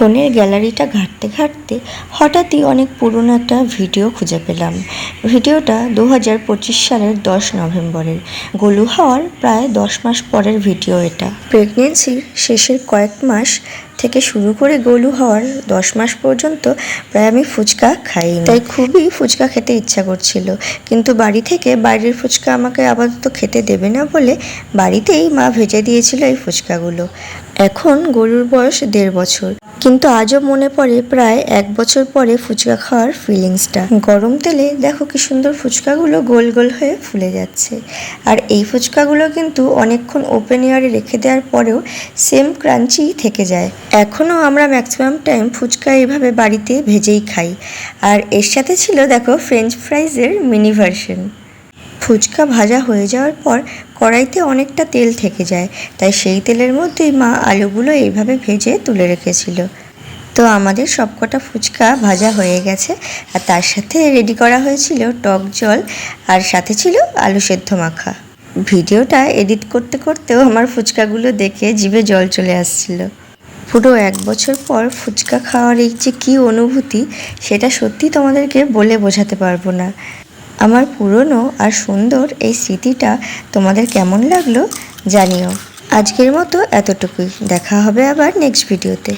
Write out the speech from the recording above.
ফোনের গ্যালারিটা ঘাঁটতে ঘাঁটতে হঠাৎই অনেক পুরনো একটা ভিডিও খুঁজে পেলাম। ভিডিওটা 2025 সালের 10 নভেম্বরের। গোলু হওয়ার প্রায় 10 মাস পরের ভিডিও এটা। প্রেগনেন্সির শেষের কয়েক মাস থেকে শুরু করে গোলু হওয়ার 10 মাস পর্যন্ত প্রায় আমি ফুচকা খাইনি, তাই খুবই ফুচকা খেতে ইচ্ছা করছিল। কিন্তু বাড়ি থেকে বাইরের ফুচকা আমাকে আপাতত খেতে দেবে না বলে বাড়িতেই মা ভেজে দিয়েছিল এই ফুচকাগুলো। এখন গোলুর বয়স 1.5 বছর, কিন্তু আজও মনে পড়ে প্রায় 1 বছর পরে ফুচকা খাওয়ার ফিলিংসটা। গরম তেলে দেখো কি সুন্দর ফুচকাগুলো গোল গোল হয়ে ফুলে যাচ্ছে। আর এই ফুচকাগুলো কিন্তু অনেকক্ষণ ওপেন এয়ারে রেখে দেওয়ার পরেও সেম ক্রাঞ্চি থেকে যায়। এখনও আমরা ম্যাক্সিমাম টাইম ফুচকা এইভাবে বাড়িতে ভেজেই খাই। আর এর সাথে ছিল দেখো ফ্রেঞ্চ ফ্রাইজের মিনি ভার্সন। ফুচকা ভাজা হয়ে যাওয়ার পর কড়াইতে অনেকটা তেল থেকে যায়, তাই সেই তেলের মধ্যেই মা আলুগুলো এইভাবে ভেজে তুলে রেখেছিল। তো আমাদের সবকটা ফুচকা ভাজা হয়ে গেছে, আর তার সাথে রেডি করা হয়েছিল টক জল, আর সাথে ছিল আলু সেদ্ধ মাখা। ভিডিওটা এডিট করতে করতেও আমার ফুচকাগুলো দেখে জিভে জল চলে আসছিল। পুরো 1 বছর পর ফুচকা খাওয়ার এই যে কী অনুভূতি, সেটা সত্যি তোমাদেরকে বলে বোঝাতে পারবো না। আমার পুরনো আর সুন্দর এই স্মৃতিটা তোমাদের কেমন লাগলো জানিও। আজকের মতো এতটুকুই, দেখা হবে আবার নেক্সট ভিডিওতে।